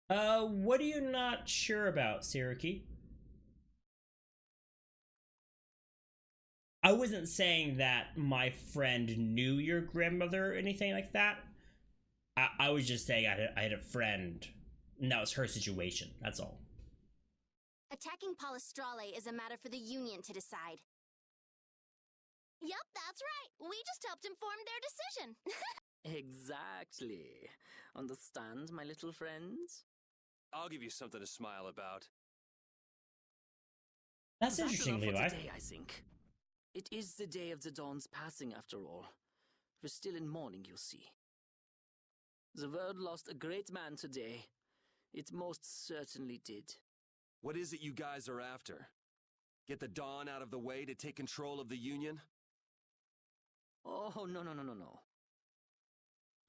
What are you not sure about, Siriki? I wasn't saying that my friend knew your grandmother or anything like that. I was just saying I had a friend, and that was her situation. That's all. Attacking Palestrale is a matter for the Union to decide. Yup, that's right. We just helped inform their decision. Exactly. Understand, my little friends? I'll give you something to smile about. That's interesting, enough Levi. for today, I think. It is the day of the Dawn's passing, after all. We're still in mourning, you see. The world lost a great man today. It most certainly did. What is it you guys are after? Get the Dawn out of the way to take control of the Union? Oh, no.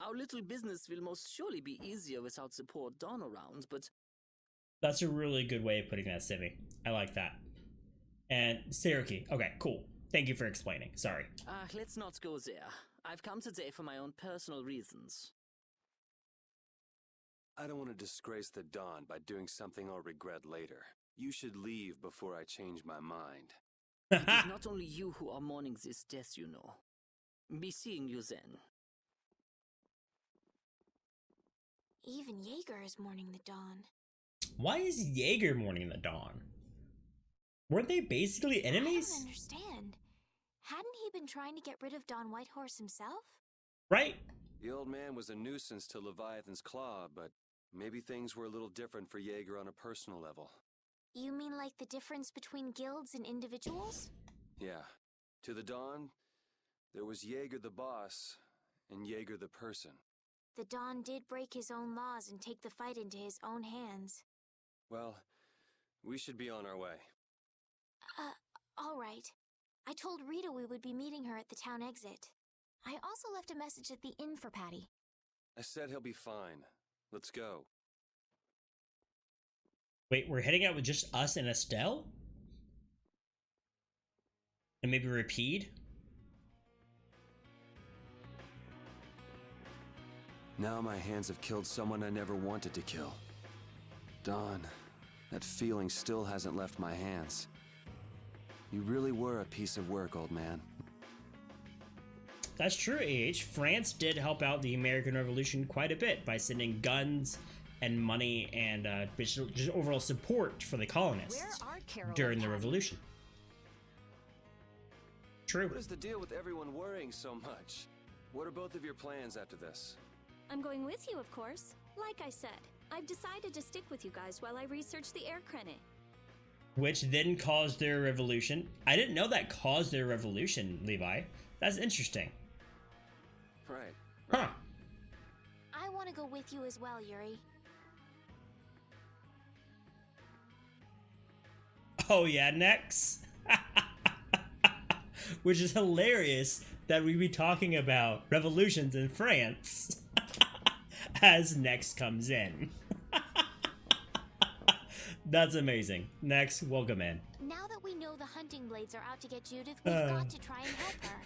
Our little business will most surely be easier without support Dawn around, but... That's a really good way of putting that, Simi. I like that. And Siriki. Okay, cool. Thank you for explaining. Sorry. Let's not go there. I've come today for my own personal reasons. I don't want to disgrace the Dawn by doing something I'll regret later. You should leave before I change my mind. It is not only you who are mourning this death, you know. Be seeing you then. Even Jaeger is mourning the Dawn. Why is Jaeger mourning the Dawn? Weren't they basically enemies? I don't understand. Hadn't he been trying to get rid of Don Whitehorse himself? Right? The old man was a nuisance to Leviathan's Claw, but maybe things were a little different for Jaeger on a personal level. You mean like the difference between guilds and individuals? Yeah. To the Dawn, there was Jaeger the boss, and Jaeger the person. The Dawn did break his own laws and take the fight into his own hands. Well, we should be on our way. All right. I told Rita we would be meeting her at the town exit. I also left a message at the inn for Patty. I said he'll be fine. Let's go. Wait, we're heading out with just us and Estelle? And maybe Rapide? Now my hands have killed someone I never wanted to kill. Dawn, that feeling still hasn't left my hands. You really were a piece of work, old man. That's true, AH. France did help out the American Revolution quite a bit by sending guns and money and just overall support for the colonists during the revolution. True. What is the deal with everyone worrying so much? What are both of your plans after this? I'm going with you, of course. Like I said, I've decided to stick with you guys while I research the air credit. Which then caused their revolution. I didn't know that caused their revolution, Levi. That's interesting. Right. Huh. I want to go with you as well, Yuri. Oh yeah, Nex. Which is hilarious that we be talking about revolutions in France as Nex comes in. That's amazing. Nex, welcome in. Now that we know the hunting blades are out to get Judith, we've got to try and help her.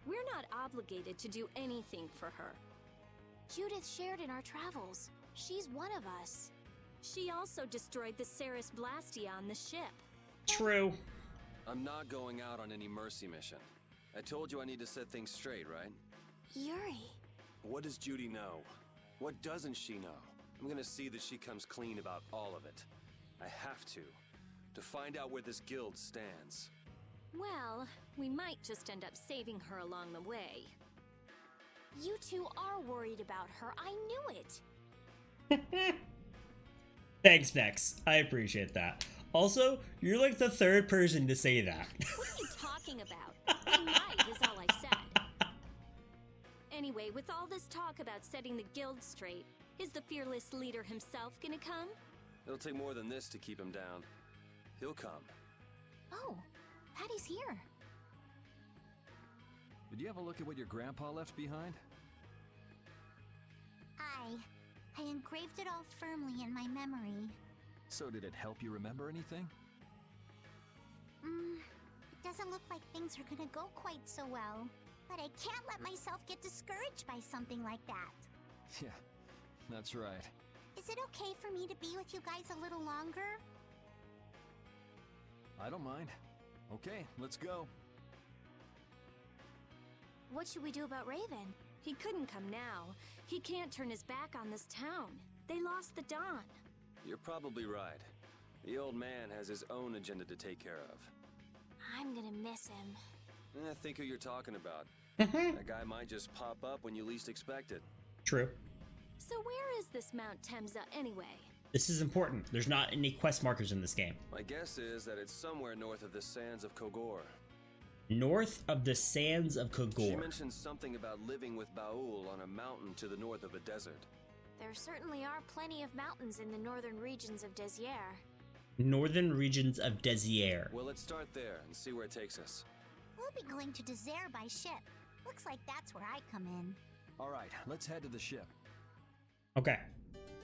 We're not obligated to do anything for her. Judith shared in our travels. She's one of us. She also destroyed the Ceres Blastia on the ship. True. I'm not going out on any mercy mission. I told you I need to set things straight, right? Yuri. What does Judy know? What doesn't she know? I'm gonna see that she comes clean about all of it. I have to find out where this guild stands. Well, we might just end up saving her along the way. You two are worried about her. I knew it. Thanks, Nex. I appreciate that. Also, you're like the third person to say that. What are you talking about? I might, is all I said. Anyway, with all this talk about setting the guild straight, is the fearless leader himself gonna come? It'll take more than this to keep him down. He'll come. Oh, Patty's here. Did you have a look at what your grandpa left behind? I engraved it all firmly in my memory. So did it help you remember anything? It doesn't look like things are gonna go quite so well. But I can't let myself get discouraged by something like that. Yeah, that's right. Is Is it okay for me to be with you guys a little longer? I don't mind. Okay, let's go. What should we do about Raven? He couldn't come now. He can't turn his back on this town. They lost the Dawn. You're probably right. The old man has his own agenda to take care of. I'm gonna miss him. Think who you're talking about. That guy might just pop up when you least expect it. True. So where is this Mount Temsa anyway? This is important. There's not any quest markers in this game. My guess is that it's somewhere north of the sands of Kogor. North of the sands of She Kogor. mentioned something about living with Baul on a mountain to the north of a desert. There certainly are plenty of mountains in the northern regions of Desier. Northern regions of Desier. Well, let's start there and see where it takes us. We'll be going to Desert by ship. Looks like that's where I come in. All right, let's head to the ship. Okay.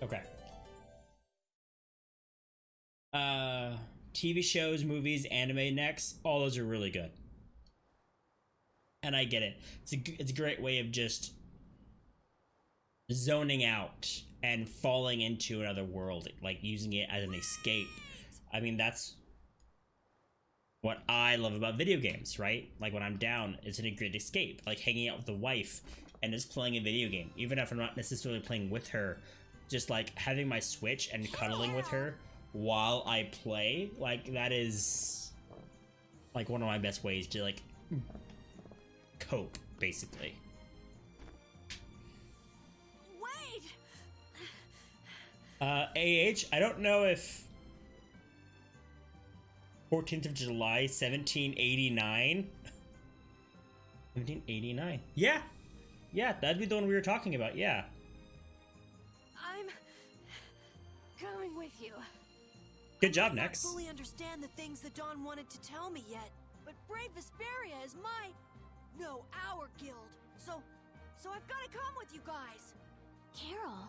Okay. TV shows, movies, anime next, all those are really good. And I get it. It's a great way of just zoning out and falling into another world, like using it as an escape. I mean, that's what I love about video games, right? Like when I'm down, it's a great escape, like hanging out with the wife and just playing a video game, even if I'm not necessarily playing with her, just like having my Switch and cuddling with her while I play. Like that is like one of my best ways to like cope, basically. Wait! I don't know if 14th of July, 1789? 1789. Yeah! Yeah, that'd be the one we were talking about, yeah. I'm coming with you. Good job, I don't Nex. fully understand the things that Dawn wanted to tell me yet, but Brave Vesperia is our guild. So I've got to come with you guys. Carol,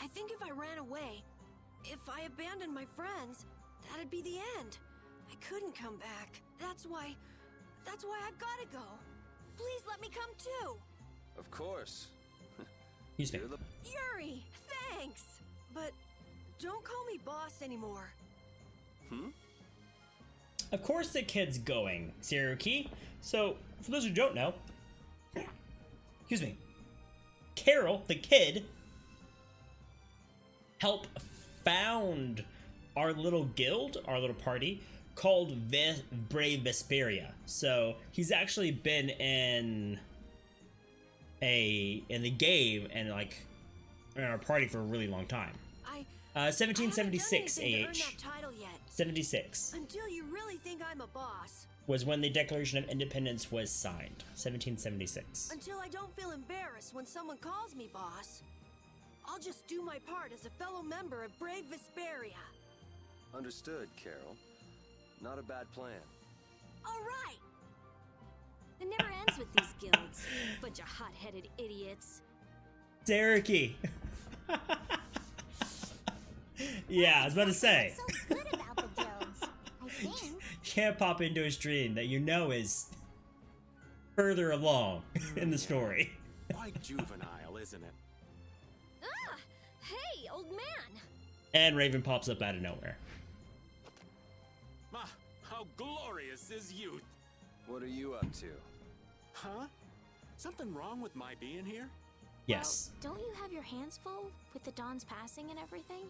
I think if I ran away, if I abandoned my friends, that'd be the end. I couldn't come back. That's why I've got to go. Please let me come too. Of course. He's me. Yuri, thanks. But don't call me boss anymore. Of course the kid's going, Saruki. So, for those who don't know, excuse me, Carol, the kid, helped found our little guild, our little party, called Brave Vesperia. So, he's actually been in the game and like in our party for a really long time. 1776 I haven't done anything to earn AH. that title yet. 76 Until you really think I'm a boss. was when the Declaration of Independence was signed. 1776. Until I don't feel embarrassed when someone calls me boss. I'll just do my part as a fellow member of Brave Vesperia. Understood, Carol. Not a bad plan. All right. It never ends with these guilds. Bunch of hot-headed idiots. Saruki. Yeah, I was about to say. What's so good about the guilds? I think. You can't pop into a stream that you know is further along in the story. Quite juvenile, isn't it? Ah! Hey, old man! And Raven pops up out of nowhere. Ah, how glorious is youth! What are you up to? Huh? Something wrong with my being here? Yes. Well, don't you have your hands full with the Dawn's passing and everything?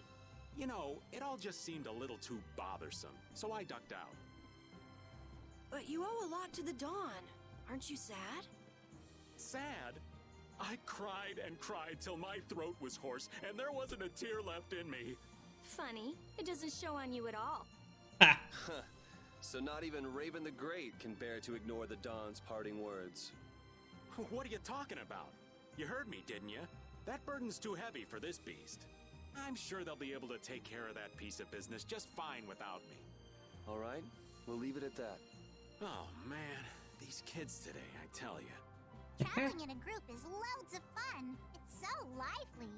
You know, it all just seemed a little too bothersome, so I ducked out. But you owe a lot to the Dawn. Aren't you sad? Sad? I cried and cried till my throat was hoarse, and there wasn't a tear left in me. Funny, it doesn't show on you at all. Ha! Huh. So not even Raven the Great can bear to ignore the Dawn's parting words. What are you talking about? You heard me, didn't you? That burden's too heavy for this beast. I'm sure they'll be able to take care of that piece of business just fine without me. All right, we'll leave it at that. Oh, man. These kids today, I tell you. Traveling in a group is loads of fun. It's so lively.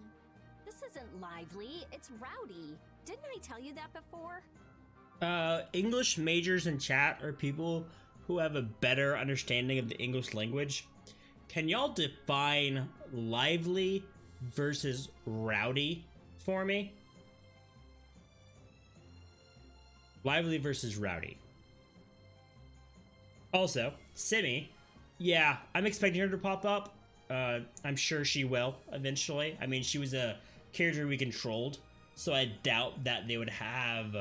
This isn't lively, it's rowdy. Didn't I tell you that before? English majors in chat are people who have a better understanding of the English language. Can y'all define lively versus rowdy for me. Lively versus Rowdy. Also, Simi, yeah, I'm expecting her to pop up. I'm sure she will eventually. I mean, she was a character we controlled, so I doubt that they would have...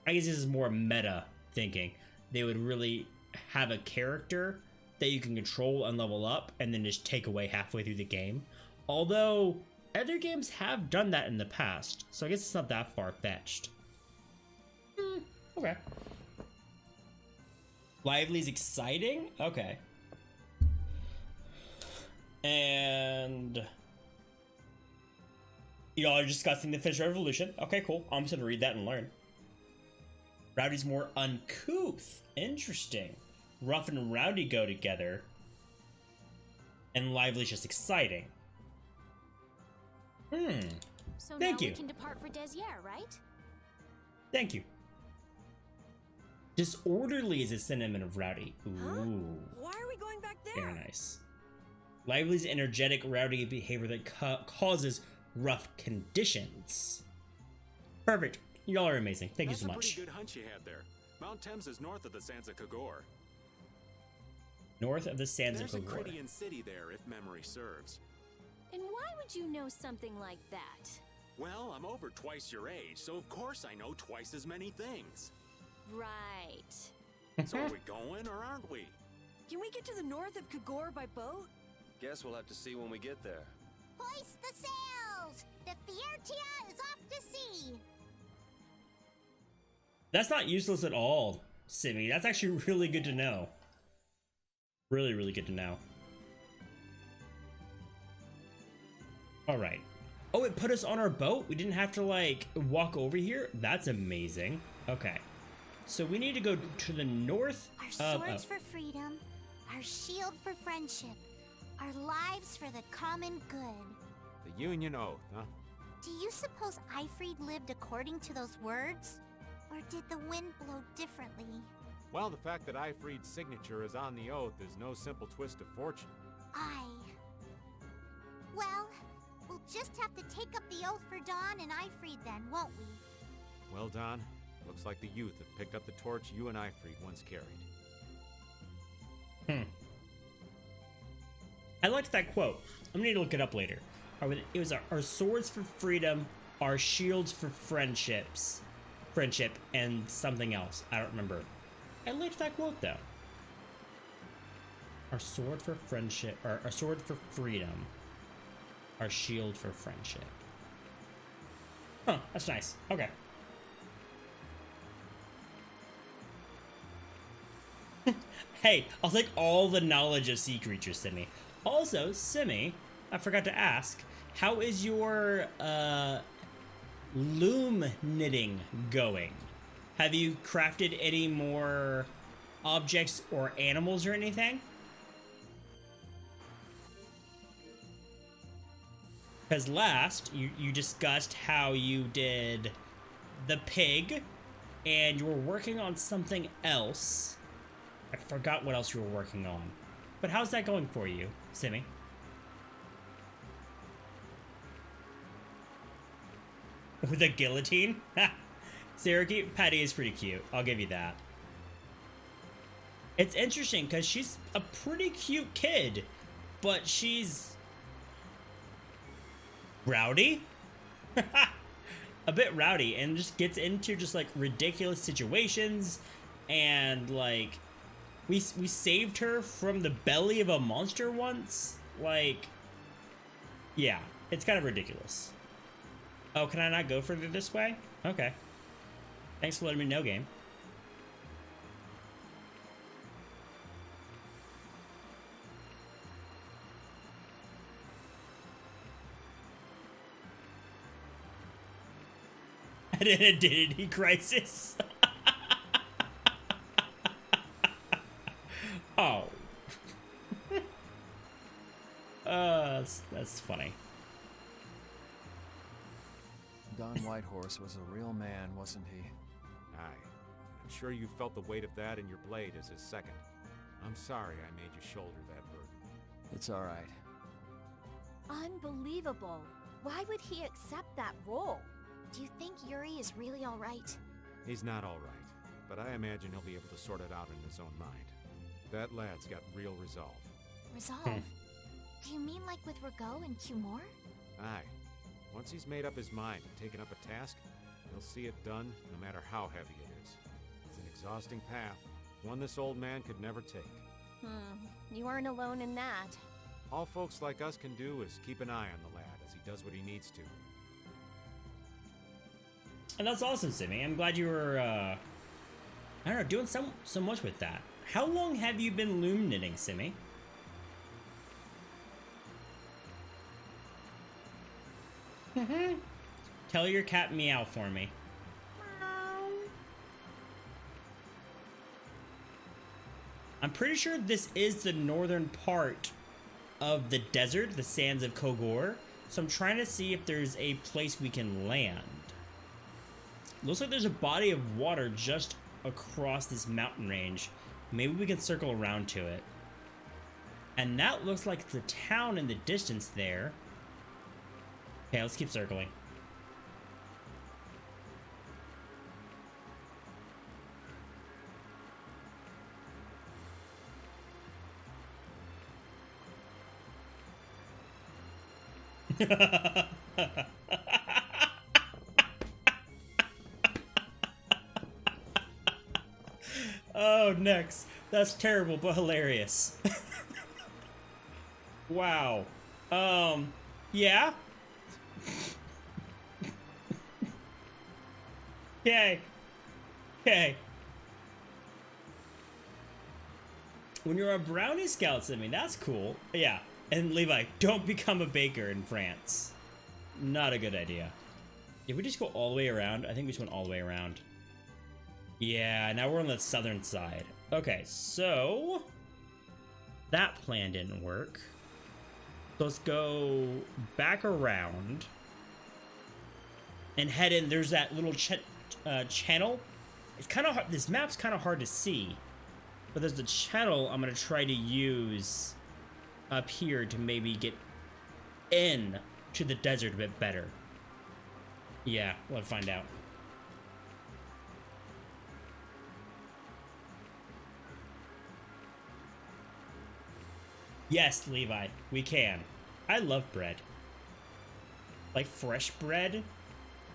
I guess this is more meta thinking. They would really have a character that you can control and level up and then just take away halfway through the game. Although, other games have done that in the past, so I guess it's not that far-fetched. Okay. Lively's exciting? Okay. And... y'all are discussing the Fish Revolution. Okay, cool. I'm just gonna read that and learn. Rowdy's more uncouth. Interesting. Rough and Rowdy go together. And Lively's just exciting. So Thank now you. we can depart for Desier, right? Thank you. Disorderly is a synonym of Rowdy. Ooh. Huh? Why are we going back there? Very nice. Lively's energetic, rowdy behavior that causes rough conditions. Perfect. Y'all are amazing. Thank you so much. That's a pretty good hunch you had there. Mount Thames is north of the Sansa Kagor. North of the Sansa There's a Kagor. Critian city there, if memory serves. And why would you know something like that? Well, I'm over twice your age, so of course I know twice as many things. Right. So are we going or aren't we? Can we get to the north of Kagor by boat? Guess we'll have to see when we get there. Hoist the sails! The Fiertia is off to sea! That's not useless at all, Simi. That's actually really good to know. Really, really good to know. Alright. Oh, it put us on our boat? We didn't have to, like, walk over here? That's amazing. Okay. So we need to go to the north Our of... swords for freedom, our shield for friendship, our lives for the common good. The Union Oath, huh? Do you suppose Ifrid lived according to those words? Or did the wind blow differently? Well, the fact that Ifrid's signature is on the oath is no simple twist of fortune. Well, we'll just have to take up the oath for Dawn and Ifrid then, won't we? Well, Don, looks like the youth have picked up the torch you and Ifrid once carried. I liked that quote. I'm gonna need to look it up later. It was our swords for freedom, our shields for friendship, and something else. I don't remember. I liked that quote though. Our sword for friendship, or our sword for freedom, our shield for friendship. Huh, that's nice. Okay. Hey, I'll take all the knowledge of sea creatures, Simi. Also, Simi, I forgot to ask, how is your loom knitting going? Have you crafted any more objects or animals or anything? Because last, you discussed how you did the pig, and you were working on something else. I forgot what else you were working on. But how's that going for you, Simi? With a guillotine? Ha! Syracuse, Patty is pretty cute. I'll give you that. It's interesting because she's a pretty cute kid, but she's rowdy. A bit rowdy, and just gets into just like ridiculous situations, and like we saved her from the belly of a monster once. Like, yeah, it's kind of ridiculous. Oh, can I not go further this way? Okay. Thanks for letting me know, game. An identity crisis. Oh. That's funny. Don Whitehorse was a real man, wasn't he? Aye. I'm sure you felt the weight of that in your blade as his second. I'm sorry I made you shoulder that burden. It's all right. Unbelievable. Why would he accept that role? Do you think Yuri is really alright? He's not all right, but I imagine he'll be able to sort it out in his own mind. That lad's got real resolve. Resolve? Do you mean like with Rago and Cumore? Aye. Once he's made up his mind and taken up a task, he'll see it done no matter how heavy it is. It's an exhausting path, one this old man could never take. You aren't alone in that. All folks like us can do is keep an eye on the lad as he does what he needs to. And that's awesome, Simi. I'm glad you were, I don't know, doing so much with that. How long have you been loom knitting, Simi? Tell your cat meow for me. I'm pretty sure this is the northern part of the desert, the sands of Kogor. So I'm trying to see if there's a place we can land. Looks like there's a body of water just across this mountain range. Maybe we can circle around to it. And that looks like the town in the distance there. Okay, let's keep circling. Oh, Nex. That's terrible, but hilarious. Wow. Yeah? Okay. Okay. When you're a brownie scout, I mean, that's cool. Yeah. And Levi, don't become a baker in France. Not a good idea. Did we just go all the way around? I think we just went all the way around. Yeah, now we're on the southern side. Okay, so that plan didn't work. So let's go back around and head in. There's that little channel. It's kind of hard. This map's kind of hard to see, but there's the channel I'm gonna try to use up here to maybe get in to the desert a bit better. Yeah, we'll find out. Yes, Levi, we can. I love bread. Like fresh bread.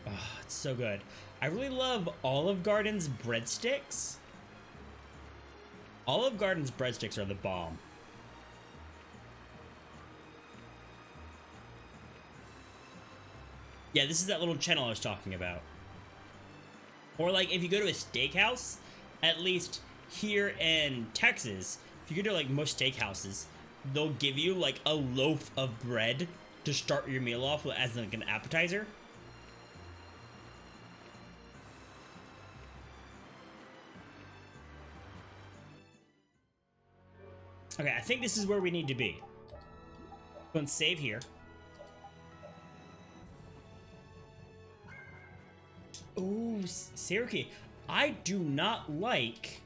Oh, it's so good. I really love Olive Garden's breadsticks. Olive Garden's breadsticks are the bomb. Yeah, this is that little channel I was talking about. Or like if you go to a steakhouse, at least here in Texas, if you go to like most steakhouses, they'll give you like a loaf of bread to start your meal off with as like an appetizer. Okay, I think this is where we need to be. Go and save here. Ooh, Seruki, I do not like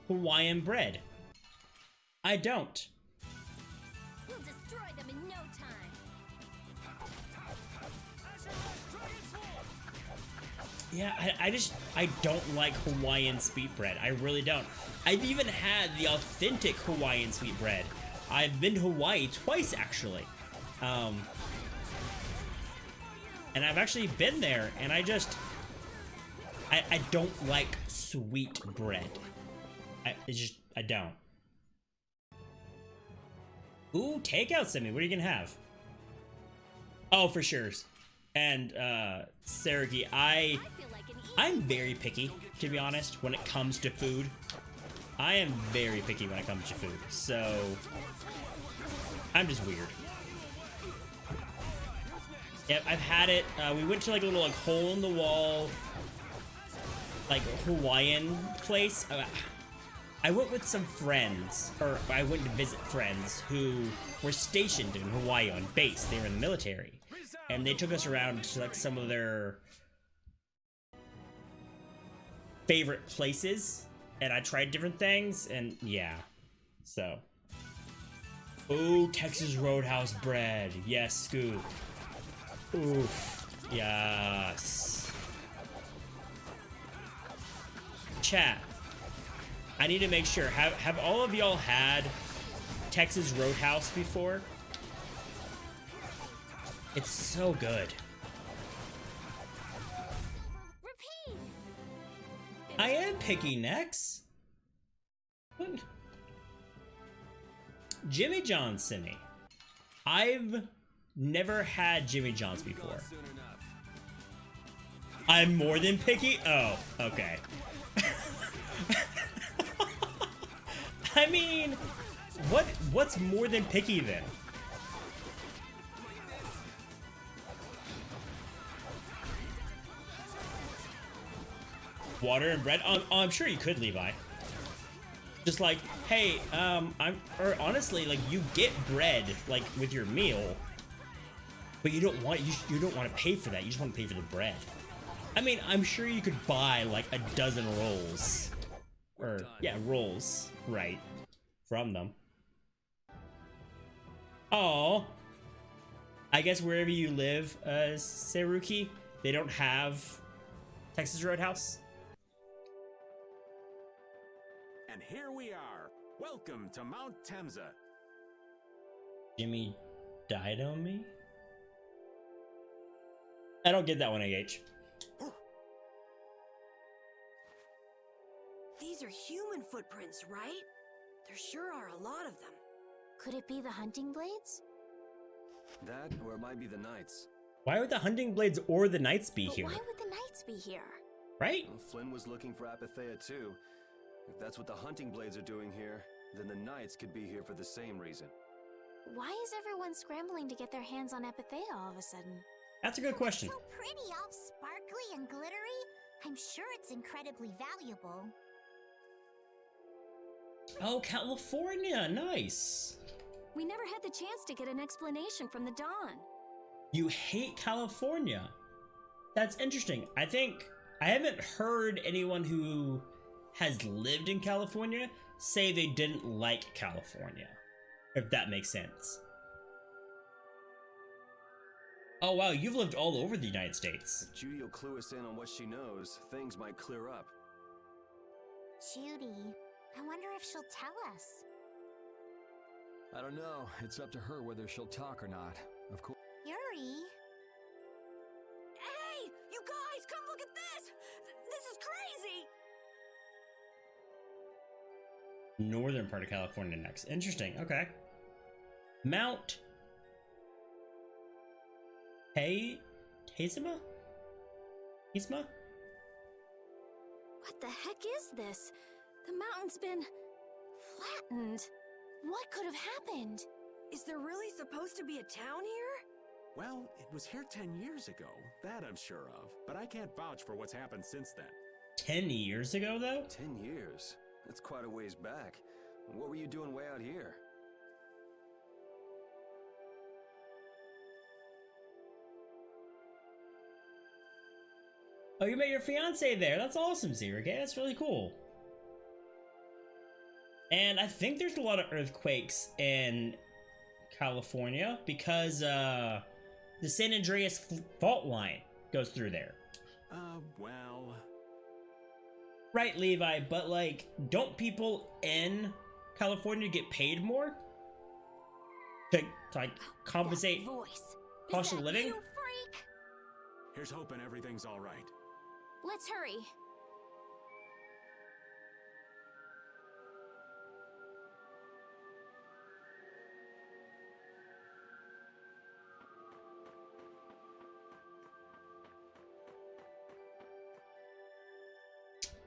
Hawaiian bread. I don't. We'll destroy them in no time. Yeah, I don't like Hawaiian sweetbread. I really don't. I've even had the authentic Hawaiian sweetbread. I've been to Hawaii twice, actually. And I've actually been there, and I don't like sweet bread. I don't. Ooh, takeout, Simi. What are you gonna have? Oh, for sure. And Seruki, I'm very picky, to be honest, when it comes to food. I am very picky when it comes to food, so I'm just weird. Yep, I've had it. We went to like a little like hole in the wall, like Hawaiian place. I went with some friends, or I went to visit friends who were stationed in Hawaii on base. They were in the military, and they took us around to like some of their favorite places, and I tried different things, and yeah, so. Ooh, Texas Roadhouse bread. Yes, Scoop. Oof. Yes. Chat. I need to make sure. Have all of y'all had Texas Roadhouse before? It's so good. Repeat. I am picky next. What? Jimmy John's sent me. I've never had Jimmy John's before. I'm more than picky? Oh, okay. I mean, what's more than picky then? Water and bread? I'm sure you could, Levi. Just like, hey, or honestly, like, you get bread like with your meal, but you don't want to pay for that. You just want to pay for the bread. I mean, I'm sure you could buy like a dozen rolls, or yeah, rolls, right, from them. Oh, I guess wherever you live, Saruki, they don't have Texas Roadhouse. And here we are. Welcome to Mount Temza. Jimmy died on me? I don't get that one, AH. These are human footprints, right? There sure are a lot of them. Could it be the hunting blades? That, or it might be the Knights. Why would the hunting blades or the Knights be But here? why would the knights be here? Right? Well, Flynn was looking for Apathea too. If that's what the hunting blades are doing here, then the Knights could be here for the same reason. Why is everyone scrambling to get their hands on Apathea all of a sudden? That's a good question. So pretty, all sparkly and glittery. I'm sure it's incredibly valuable. Oh, California, nice. We never had the chance to get an explanation from the Dawn. You hate California. That's interesting. I think I haven't heard anyone who has lived in California say they didn't like California, if that makes sense. Oh wow, you've lived all over the United States. If Judy will clue us in on what she knows, things might clear up. Judy, I wonder if she'll tell us. I don't know. It's up to her whether she'll talk or not. Of course. Yuri? Hey, you guys, come look at this! This is crazy! Northern part of California next. Interesting. Okay. Mount Tasima? Isma? What the heck is this? The mountain's been flattened. What could have happened? Is there really supposed to be a town here? Well, it was here 10 years ago. That I'm sure of. But I can't vouch for what's happened since then. 10 years ago, though? 10 years? That's quite a ways back. What were you doing way out here? Oh, you met your fiance there. That's awesome, Zerike. That's really cool. And I think there's a lot of earthquakes in California because the San Andreas fault line goes through there. Well... Right, Levi, but like, don't people in California get paid more? To like, compensate That voice. cost Is of that living? you, freak? Here's hoping everything's all right. Let's hurry.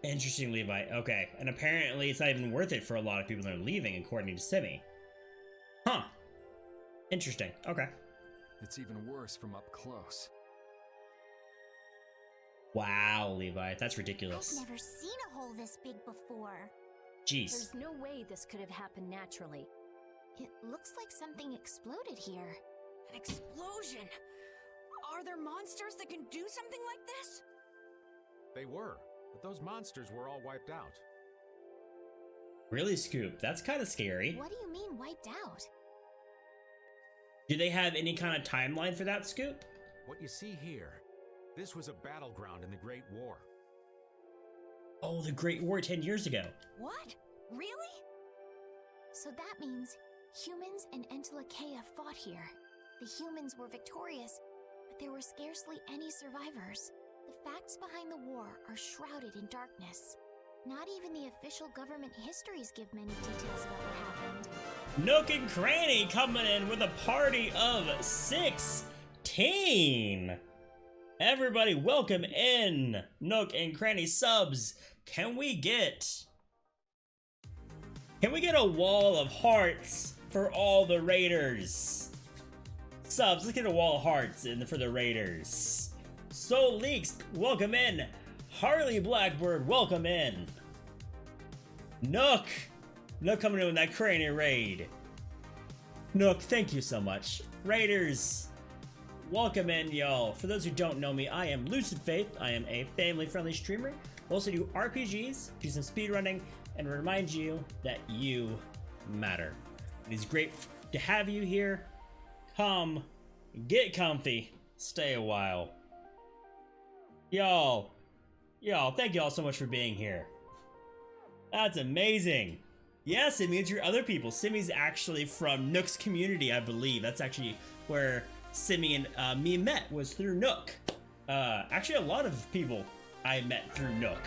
Interesting, Levi. Okay, and apparently it's not even worth it for a lot of people that are leaving, according to Simi. Huh. Interesting. Okay. It's even worse from up close. Wow, Levi, that's ridiculous. I've never seen a hole this big before. Jeez. There's no way this could have happened naturally. It looks like something exploded here. An explosion! Are there monsters that can do something like this? They were, but those monsters were all wiped out. Really, Scoop? That's kind of scary. What do you mean wiped out? Do they have any kind of timeline for that, Scoop? What you see here, this was a battleground in the Great War. Oh, the Great War 10 years ago. What? Really? So that means humans and Entelakea fought here. The humans were victorious, but there were scarcely any survivors. The facts behind the war are shrouded in darkness. Not even the official government histories give many details about what happened. Nook and Cranny coming in with a party of 16. Everybody welcome in Nook and Cranny subs. Can we get a wall of hearts for all the raiders? Subs, let's get a wall of hearts in for the raiders. Soul Leaks, welcome in. Harley Blackbird, welcome in. Nook coming in with that Cranny raid. Nook, thank you so much. Raiders, welcome in, y'all. For those who don't know me, I am LucidFaith. I am a family-friendly streamer. I also do RPGs, do some speedrunning, and remind you that you matter. It is great to have you here. Come, get comfy, stay a while. Y'all, thank y'all so much for being here. That's amazing. Yes, it means you're other people. Simi's actually from Nook's community, I believe. That's actually where Simi and me met, was through Nook. Actually, a lot of people I met through Nook,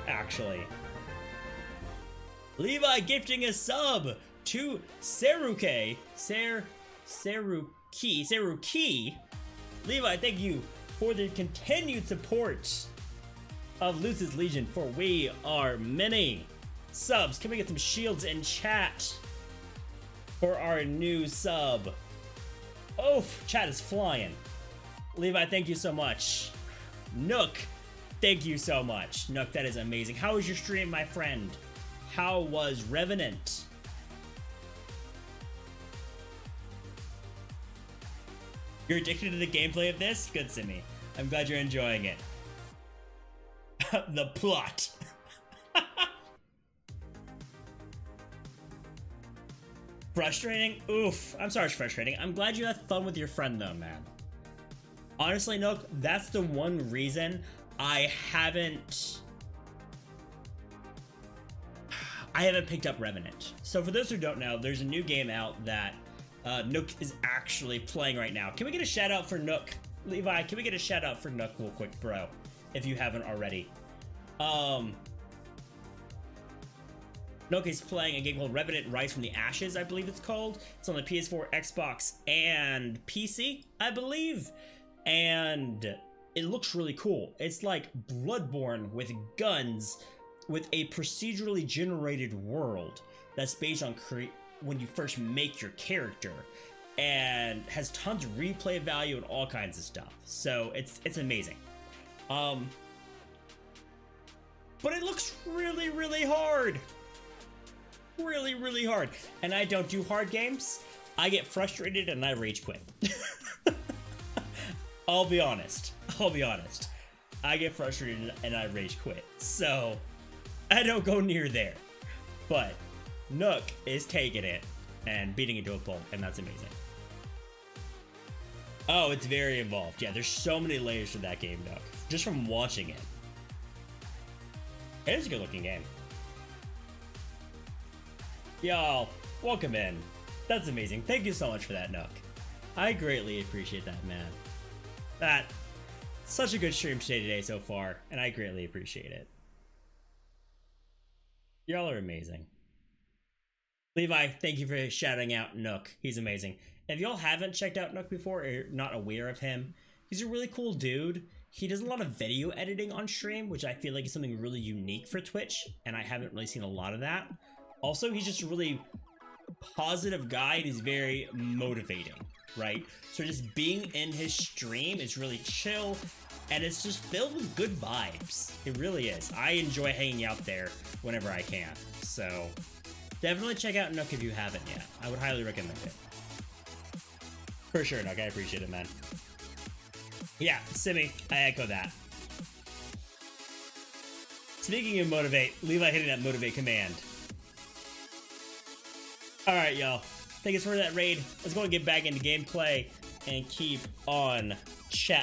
actually. Levi gifting a sub to Seruki. Seruki. Levi, thank you for the continued support of Lucid's Legion, for we are many. Subs, can we get some shields in chat for our new sub? Oof, chat is flying. Levi, thank you so much. Nook, thank you so much. Nook, that is amazing. How was your stream, my friend? How was Revenant? You're addicted to the gameplay of this? Good, Simi. I'm glad you're enjoying it. The plot. Frustrating? Oof. I'm sorry it's frustrating. I'm glad you had fun with your friend though, man. Honestly, Nook, that's the one reason I haven't picked up Revenant. So for those who don't know, there's a new game out that Nook is actually playing right now. Can we get a shout out for Nook? Levi, can we get a shout out for Nook real quick, bro? If you haven't already. Nook is playing a game called Revenant Rise from the Ashes, I believe it's called. It's on the PS4, Xbox, and PC, I believe. And it looks really cool. It's like Bloodborne with guns, with a procedurally generated world that's based on when you first make your character, and has tons of replay value and all kinds of stuff. So it's amazing. But it looks really, really hard. Really, really hard. And I don't do hard games. I get frustrated and I rage quit. I'll be honest. I get frustrated and I rage quit. So I don't go near there. But Nook is taking it and beating it to a pulp, and that's amazing. Oh, it's very involved. Yeah, there's so many layers to that game, Nook. Just from watching it. It is a good looking game. Y'all, welcome in. That's amazing. Thank you so much for that, Nook. I greatly appreciate that, man. Such a good stream today so far, and I greatly appreciate it. Y'all are amazing. Levi, thank you for shouting out Nook. He's amazing. If y'all haven't checked out Nook before or you're not aware of him, he's a really cool dude. He does a lot of video editing on stream, which I feel like is something really unique for Twitch, and I haven't really seen a lot of that. Also, he's just a really positive guy and he's very motivating, right? So just being in his stream is really chill and it's just filled with good vibes. It really is. I enjoy hanging out there whenever I can. So definitely check out Nook if you haven't yet. I would highly recommend it. For sure, Nook. I appreciate it, man. Yeah, Simi, I echo that. Speaking of motivate, Levi hitting that motivate command. Alright, y'all. Thank you for that raid. Let's go and get back into gameplay and keep on chat